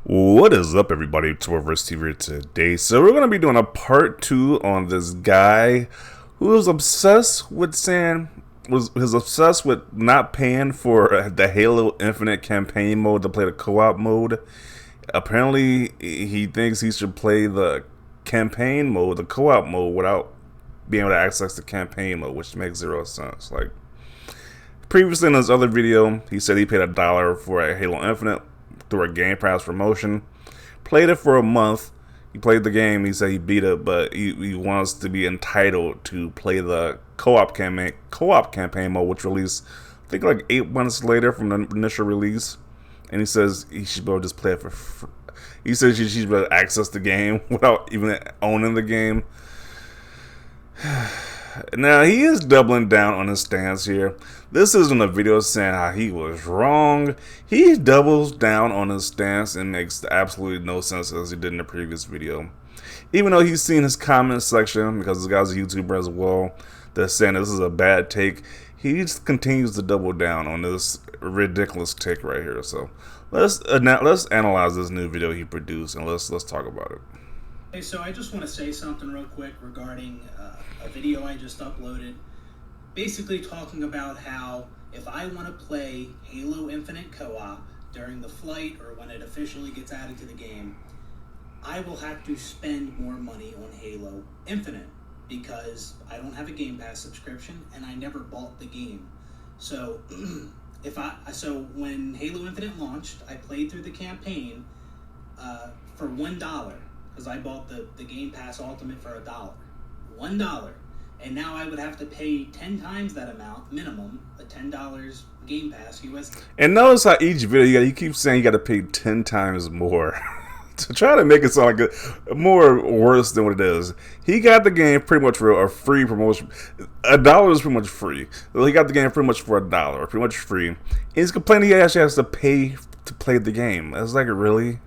What is up, everybody? Torverse TV today. So we're gonna be doing a part 2 on this guy who was obsessed with obsessed with not paying for the Halo Infinite campaign mode to play the co-op mode. Apparently, he thinks he should play the campaign mode, the co-op mode, without being able to access the campaign mode, which makes zero sense. Like previously in his other video, he said he paid $1 for a Halo Infinite through a Game Pass promotion. Played it for a month. He played the game. He said he beat it, but he wants to be entitled to play the co-op campaign mode, which released I think like 8 months later from the initial release. And he says he should be able to just play it for free. He says he should be able to access the game without even owning the game. Now, he is doubling down on his stance here. This isn't a video saying how he was wrong. He doubles down on his stance and makes absolutely no sense as he did in the previous video. Even though he's seen his comment section, because this guy's a YouTuber as well, that's saying this is a bad take, he just continues to double down on this ridiculous take right here. So let's analyze this new video he produced and let's talk about it. Hey, so I just want to say something real quick regarding a video I just uploaded, basically talking about how if I want to play Halo Infinite co-op during the flight or when it officially gets added to the game, I will have to spend more money on Halo Infinite because I don't have a Game Pass subscription and I never bought the game. So when Halo Infinite launched, I played through the campaign for $1. Because I bought the Game Pass Ultimate for $1. And now I would have to pay 10 times that amount, minimum, a $10 Game Pass USD. And notice how each video, you keep saying you got to pay 10 times more. To try to make it sound like more worse than what it is. He got the game pretty much for a free promotion. $1 is pretty much free. He got the game pretty much for $1, pretty much free. He's complaining he actually has to pay to play the game. It's like, really?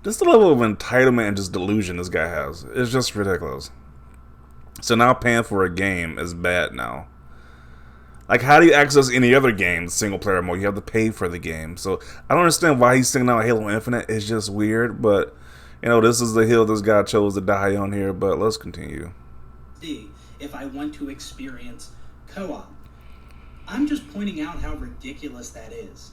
Just the level of entitlement and just delusion this guy has. It's just ridiculous. So now paying for a game is bad now. Like, how do you access any other game, single player mode? You have to pay for the game. So I don't understand why he's singing out Halo Infinite. It's just weird. But, you know, this is the hill this guy chose to die on here. But let's continue. If I want to experience co-op, I'm just pointing out how ridiculous that is.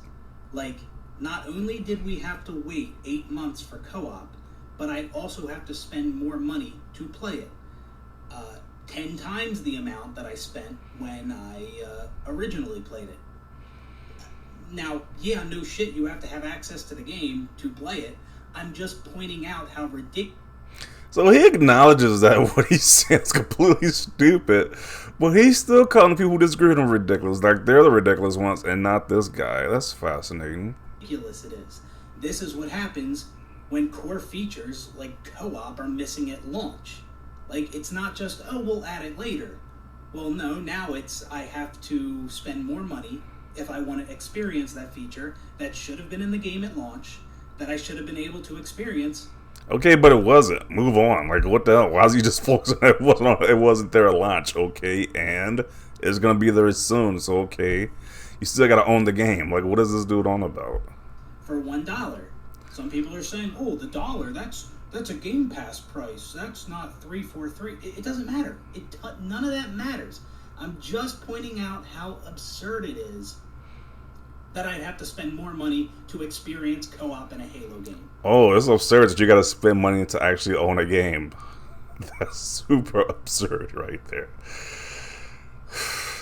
Like, not only did we have to wait 8 months for co-op, but I'd also have to spend more money to play it. 10 times the amount that I spent when I originally played it. Now, yeah, no shit, you have to have access to the game to play it. I'm just pointing out how ridiculous. So he acknowledges that what he's saying is completely stupid, but he's still calling people who disagree with him ridiculous. Like, they're the ridiculous ones and not this guy. That's fascinating. Ridiculous it is. This is what happens when core features like co-op are missing at launch. Like, it's not just, oh, we'll add it later. Well, no, now it's I have to spend more money if I want to experience that feature that should have been in the game at launch, that I should have been able to experience. Okay, but it wasn't. Move on. Like, what the hell? Why is he just focusing on it wasn't there at launch? Okay, and it's going to be there soon, so okay. You still got to own the game. Like, what is this dude on about? For $1. Some people are saying, oh, the $1, that's a Game Pass price. That's not $343. It doesn't matter. None of that matters. I'm just pointing out how absurd it is that I'd have to spend more money to experience co-op in a Halo game. Oh, it's absurd that you got to spend money to actually own a game. That's super absurd right there.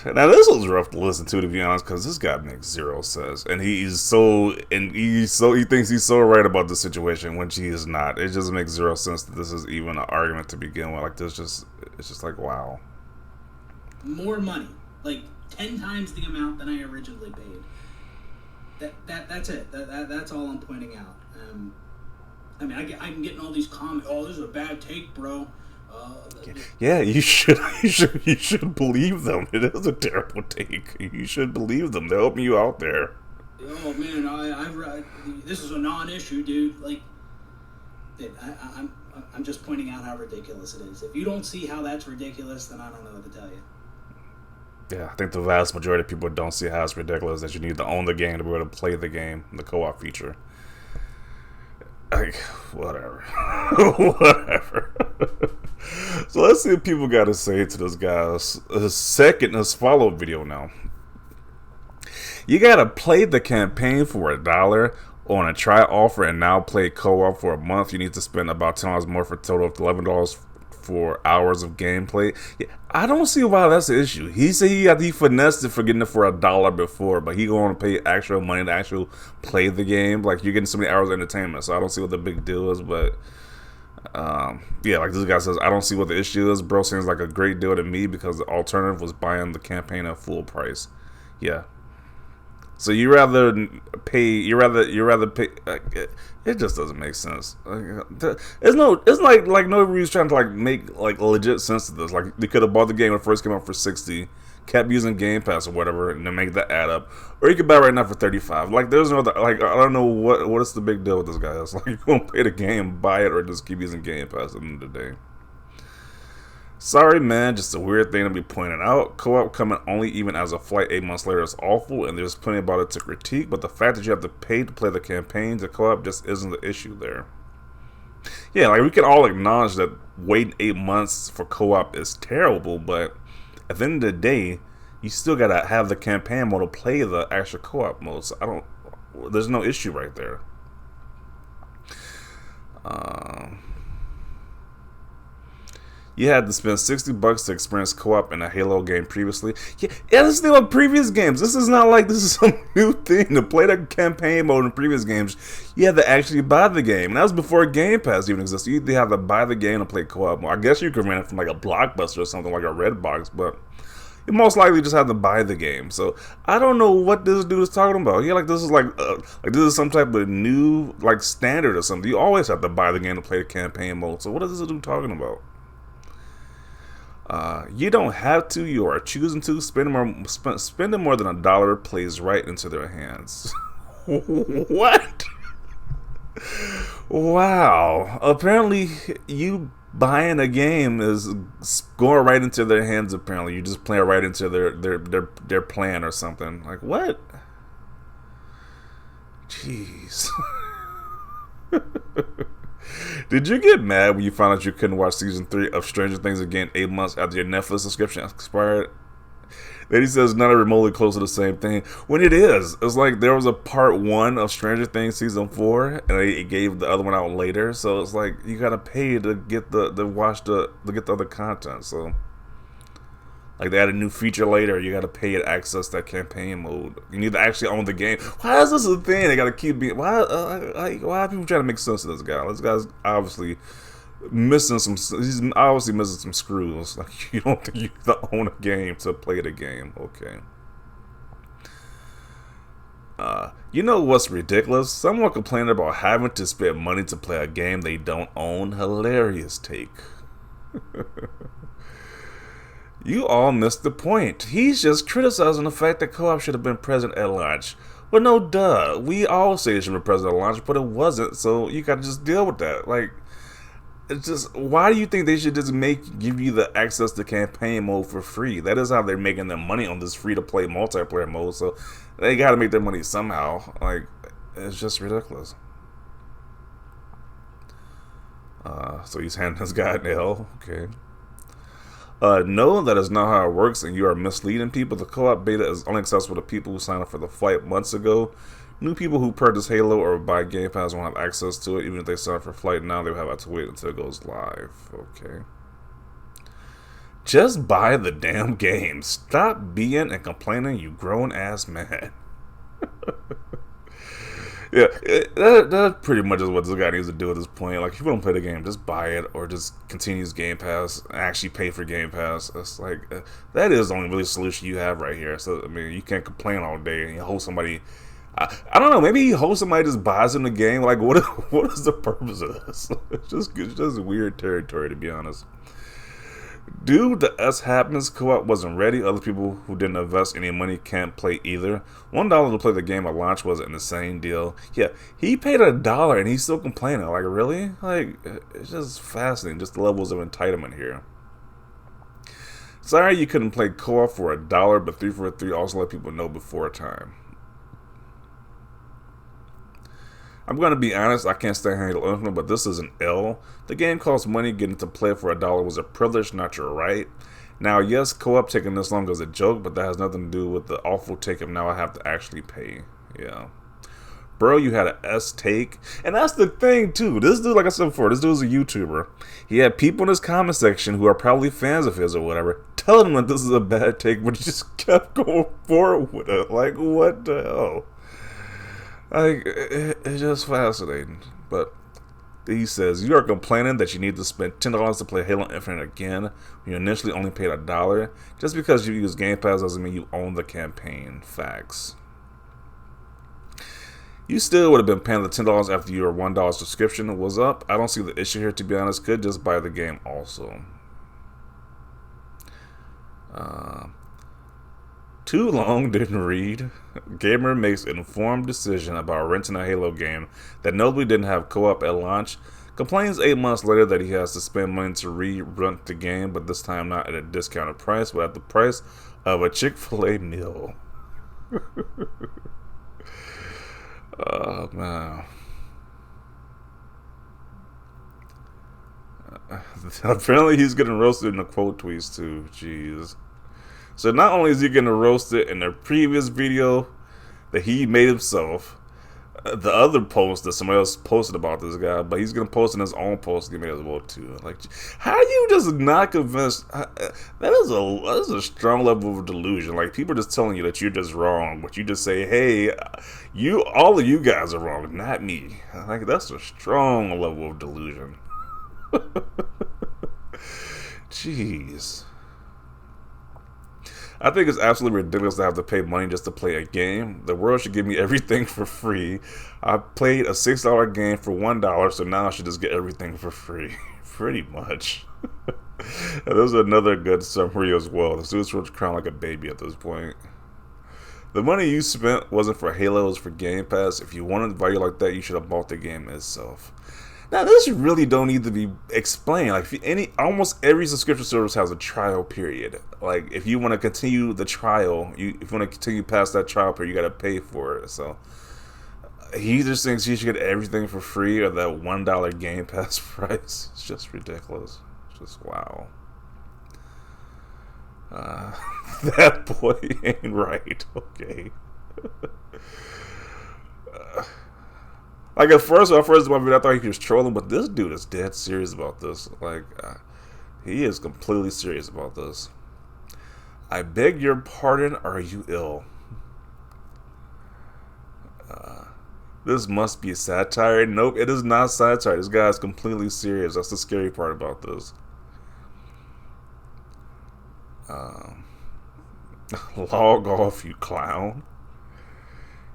Now this was rough to listen to be honest, because this guy makes zero sense, and he thinks he's so right about the situation when he is not. It just makes zero sense that this is even an argument to begin with. Like, it's just like, wow. More money, like 10 times the amount than I originally paid. That's it. That's all I'm pointing out. I mean, I'm getting all these comments. Oh, this is a bad take, bro. Yeah, you should believe them. It is a terrible take. You should believe them. They're helping you out there. Oh man, this is a non-issue, dude. Like, I'm just pointing out how ridiculous it is. If you don't see how that's ridiculous, then I don't know what to tell you. Yeah, I think the vast majority of people don't see how it's ridiculous that you need to own the game to be able to play the game, the co-op feature. Like, whatever. Whatever. So let's see what people got to say to this guy's his follow-up video now. You gotta play the campaign for $1 on a try offer and now play co-op for a month. You need to spend about $10 more for a total of $11 for hours of gameplay. Yeah, I don't see why that's an issue. He said he finessed it for getting it for $1 before, but he going to pay actual money to actually play the game. Like, you're getting so many hours of entertainment, so I don't see what the big deal is. But yeah, like this guy says, I don't see what the issue is. Bro, seems like a great deal to me because the alternative was buying the campaign at full price. Yeah. So you rather pay? It just doesn't make sense. It's like nobody's trying to like make like legit sense of this. Like, they could have bought the game when it first came out for 60, kept using Game Pass or whatever, and then make that add up. Or you could buy it right now for 35. Like, there's no other, like, I don't know what is the big deal with this guy. It's like, you gonna pay the game, buy it, or just keep using Game Pass at the end of the day. Sorry, man, just a weird thing to be pointing out. Co-op coming only even as a flight 8 months later is awful, and there's plenty about it to critique, but the fact that you have to pay to play the campaign to co-op just isn't the issue there. Yeah, like, we can all acknowledge that waiting 8 months for co-op is terrible, but at the end of the day, you still gotta have the campaign mode to play the actual co-op mode, so there's no issue right there. You had to spend $60 to experience co-op in a Halo game previously. Yeah, this is the thing about previous games. This is not like this is some new thing. To play the campaign mode in previous games, you had to actually buy the game. And that was before Game Pass even existed. You had to buy the game to play co-op mode. I guess you could rent it from like a Blockbuster or something like a Redbox, but you most likely just have to buy the game. So I don't know what this dude is talking about. Yeah, like this is like this is some type of new like standard or something. You always have to buy the game to play the campaign mode. So what is this dude talking about? You don't have to. You are choosing to. Spending more than $1 plays right into their hands. What? Wow. Apparently, you buying a game is going right into their hands. Apparently, you just play right into their plan or something. Like, what? Jeez. Did you get mad when you found out you couldn't watch season 3 of Stranger Things again 8 months after your Netflix subscription expired? Then he says not remotely close to the same thing. When it is. It's like there was a part 1 of Stranger Things season 4, and they gave the other one out later. So it's like you gotta pay to get to get the other content. So like, they had a new feature later, you gotta pay to access that campaign mode. You need to actually own the game. Why is this a thing? They gotta keep being. Why are people trying to make sense of this guy? This guy's obviously missing some. He's obviously missing some screws. Like, you don't think you have to own a game to play the game? Okay. You know what's ridiculous? Someone complaining about having to spend money to play a game they don't own. Hilarious take. You all missed the point. He's just criticizing the fact that co-op should have been present at launch. Well, no, duh. We all say it should have been present at launch, but it wasn't, so you gotta just deal with that. Like, it's just, why do you think they should just give you the access to campaign mode for free? That is how they're making their money on this free-to-play multiplayer mode, so they gotta make their money somehow. Like, it's just ridiculous. So he's handing this guy an L. Okay. No, that is not how it works, and you are misleading people. The co-op beta is only accessible to people who signed up for the flight months ago. New people who purchase Halo or buy Game Pass won't have access to it. Even if they sign up for flight now, they will have to wait until it goes live. Okay. Just buy the damn game. Stop being and complaining, you grown-ass man. Yeah, that pretty much is what this guy needs to do at this point. Like, if you want to play the game, just buy it or just continue his Game Pass and actually pay for Game Pass. It's like, that is the only really solution you have right here. So, I mean, you can't complain all day and you hope somebody, I don't know, maybe you hope somebody just buys him the game. Like, what is the purpose of this? It's just weird territory, to be honest. Dude, the S happens. Co-op wasn't ready. Other people who didn't invest any money can't play either. $1 to play the game at launch was an insane deal. Yeah, he paid $1 and he's still complaining. Like, really? Like, it's just fascinating. Just the levels of entitlement here. Sorry you couldn't play co-op for $1, but 343 also let people know before time. I'm going to be honest, I can't stand Halo Infinite, but this is an L. The game costs money. Getting to play for $1 was a privilege, not your right. Now, yes, co-op taking this long is a joke, but that has nothing to do with the awful take of now I have to actually pay. Yeah. Bro, you had an S take. And that's the thing, too. This dude, like I said before, this dude's a YouTuber. He had people in his comment section who are probably fans of his or whatever telling him that this is a bad take, but he just kept going forward with it. Like, what the hell? Like, it's just fascinating. But he says, you are complaining that you need to spend $10 to play Halo Infinite again when you initially only paid $1. Just because you use Game Pass doesn't mean you own the campaign. Facts. You still would have been paying the $10 after your $1 subscription was up. I don't see the issue here, to be honest. Could just buy the game also. Too long, didn't read. Gamer makes informed decision about renting a Halo game that notably didn't have co-op at launch. Complains 8 months later that he has to spend money to re-rent the game, but this time not at a discounted price, but at the price of a Chick-fil-A meal. Oh, man. Apparently he's getting roasted in the quote tweets too. Jeez. So not only is he getting roasted in the previous video that he made himself, the other post that somebody else posted about this guy, but he's gonna post in his own post he made as well too. Like, how are you just not convinced? That is a strong level of delusion. Like, people are just telling you that you're just wrong, but you just say, hey, all of you guys are wrong, not me. Like, that's a strong level of delusion. Jeez. I think it's absolutely ridiculous to have to pay money just to play a game. The world should give me everything for free. I played a $6 game for $1, so now I should just get everything for free. Pretty much. And there's another good summary as well. The students were crying like a baby at this point. The money you spent wasn't for Halo, it was for Game Pass. If you wanted value like that, you should have bought the game itself. Now, this really don't need to be explained. Like, almost every subscription service has a trial period. Like, if you want to continue the trial, if you want to continue past that trial period, you got to pay for it. So, he just thinks he should get everything for free or that $1 Game Pass price. It's just ridiculous. It's just wow. That boy ain't right. Okay. Like, at first, when I first watched it, I thought he was trolling, but this dude is dead serious about this. Like, he is completely serious about this. I beg your pardon, are you ill? This must be satire. Nope, it is not satire. This guy is completely serious. That's the scary part about this. Log off, you clown.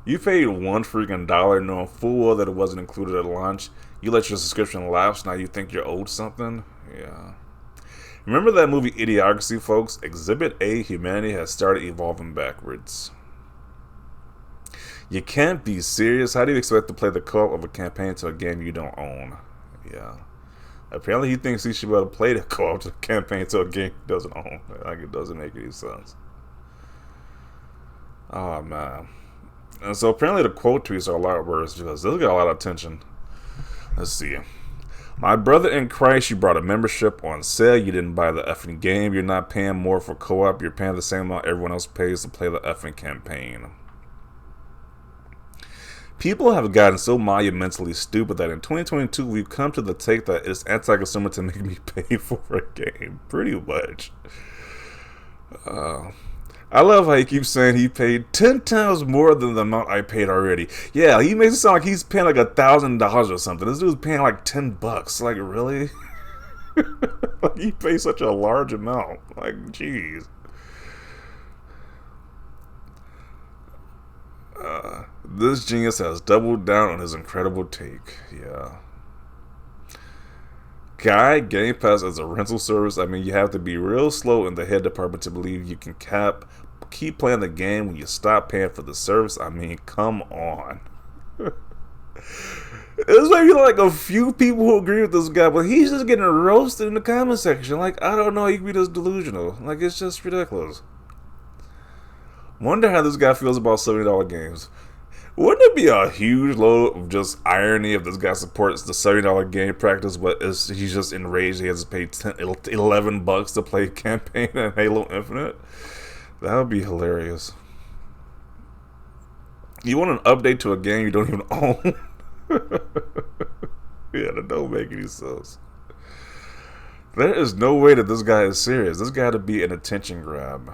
You paid $1 freaking knowing full well that it wasn't included at launch. You let your subscription lapse, now you think you're owed something? Yeah. Remember that movie Idiocracy, folks? Exhibit A, humanity has started evolving backwards. You can't be serious. How do you expect to play the co-op of a campaign to a game you don't own? Yeah. Apparently he thinks he should be able to play the co-op to a campaign to a game he doesn't own. Like, it doesn't make any sense. Oh, man. And so apparently the quote tweets are a lot worse because this got a lot of attention. Let's see. My brother in Christ, you brought a membership on sale. You didn't buy the effing game. You're not paying more for co-op. You're paying the same amount everyone else pays to play the effing campaign. People have gotten so monumentally stupid that in 2022 we've come to the take that it's anti-consumer to make me pay for a game. Pretty much. I love how he keeps saying he paid 10 times more than the amount I paid already. Yeah, he makes it sound like he's paying like $1,000 or something. This dude's paying like $10. Like, really? Like, he pays such a large amount. Like, jeez. This genius has doubled down on his incredible take. Yeah. Guy, Game Pass as a rental service. I mean, you have to be real slow in the head department to believe you can keep playing the game when you stop paying for the service. I mean, come on. There's maybe like a few people who agree with this guy, but he's just getting roasted in the comment section. Like, I don't know how you can be this delusional. Like, it's just ridiculous. Wonder how this guy feels about $70 games. Wouldn't it be a huge load of just irony if this guy supports the $70 game practice, but he's just enraged he has to pay 11 bucks to play campaign in Halo Infinite? That would be hilarious. You want an update to a game you don't even own? Yeah, that don't make any sense. There is no way that this guy is serious. This got to be an attention grab.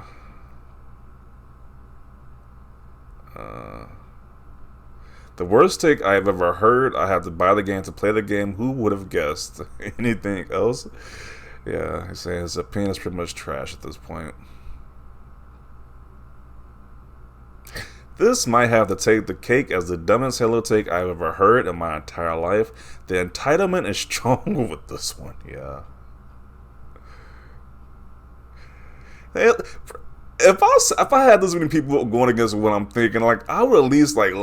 The worst take I've ever heard. I have to buy the game to play the game. Who would have guessed? Anything else? Yeah, he's saying his opinion is pretty much trash at this point. This might have to take the cake as the dumbest Halo take I've ever heard in my entire life. The entitlement is strong with this one. Yeah. If I had this many people going against what I'm thinking, like I would at least like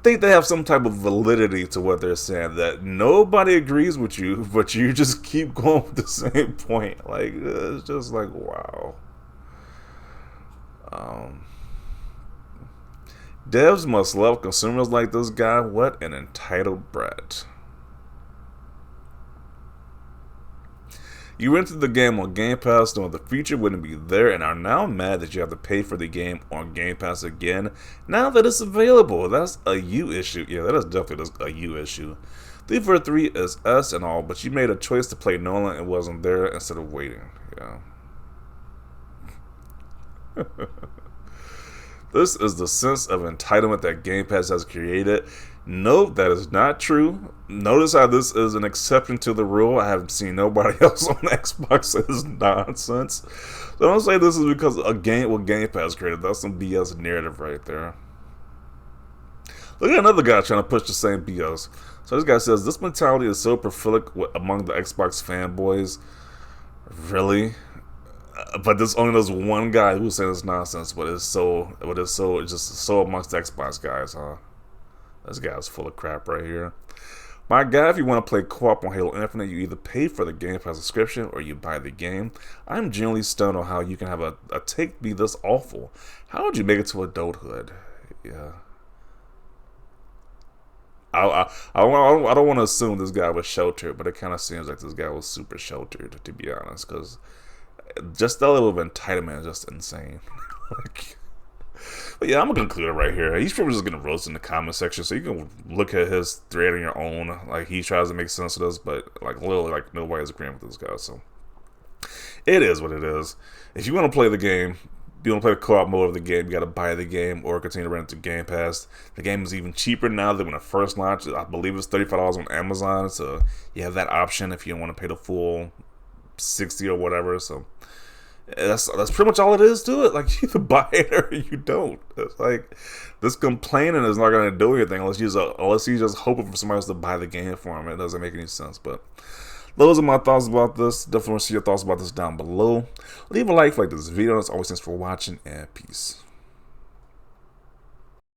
think they have some type of validity to what they're saying. That nobody agrees with you, but you just keep going with the same point. Like it's just like wow. Devs must love consumers like this guy. What an entitled brat. You rented the game on Game Pass knowing the feature wouldn't be there and are now mad that you have to pay for the game on Game Pass again now that it's available. That's a you issue. Yeah, that is definitely a you issue. 343 is S and all, but you made a choice to play Nolan and wasn't there instead of waiting. Yeah. This is the sense of entitlement that Game Pass has created. No, that is not true. Notice how this is an exception to the rule. I haven't seen nobody else on Xbox say this nonsense. So don't say this is because a game what Game Pass created. That's some BS narrative right there. Look at another guy trying to push the same BS. So this guy says, this mentality is so prolific among the Xbox fanboys. Really? But there's only this one guy who's saying this nonsense, it's just so amongst the Xbox guys, huh? This guy's full of crap right here. My guy, if you want to play co-op on Halo Infinite, you either pay for the Game Pass subscription or you buy the game. I'm genuinely stunned on how you can have a take be this awful. How would you make it to adulthood? Yeah. I don't want to assume this guy was sheltered, but it kind of seems like this guy was super sheltered, to be honest, because just that level of entitlement is just insane. Like, but yeah, I'm gonna conclude it right here. He's probably just gonna roast in the comment section, so you can look at his thread on your own. Like he tries to make sense of this, but like literally, like nobody's agreeing with this guy. So it is what it is. If you want to play the game, you want to play the co-op mode of the game, you got to buy the game or continue to rent it to Game Pass. The game is even cheaper now than when it first launched. I believe it's $35 on Amazon, so you have that option if you don't want to pay the full 60 or whatever. So that's pretty much all it is to it. Like you either buy it or you don't. It's like this complaining is not going to do anything unless you just hoping for somebody else to buy the game for him. It doesn't make any sense. But those are my thoughts about this. Definitely want to see your thoughts about this down below. Leave a like this video. As always, thanks for watching and peace.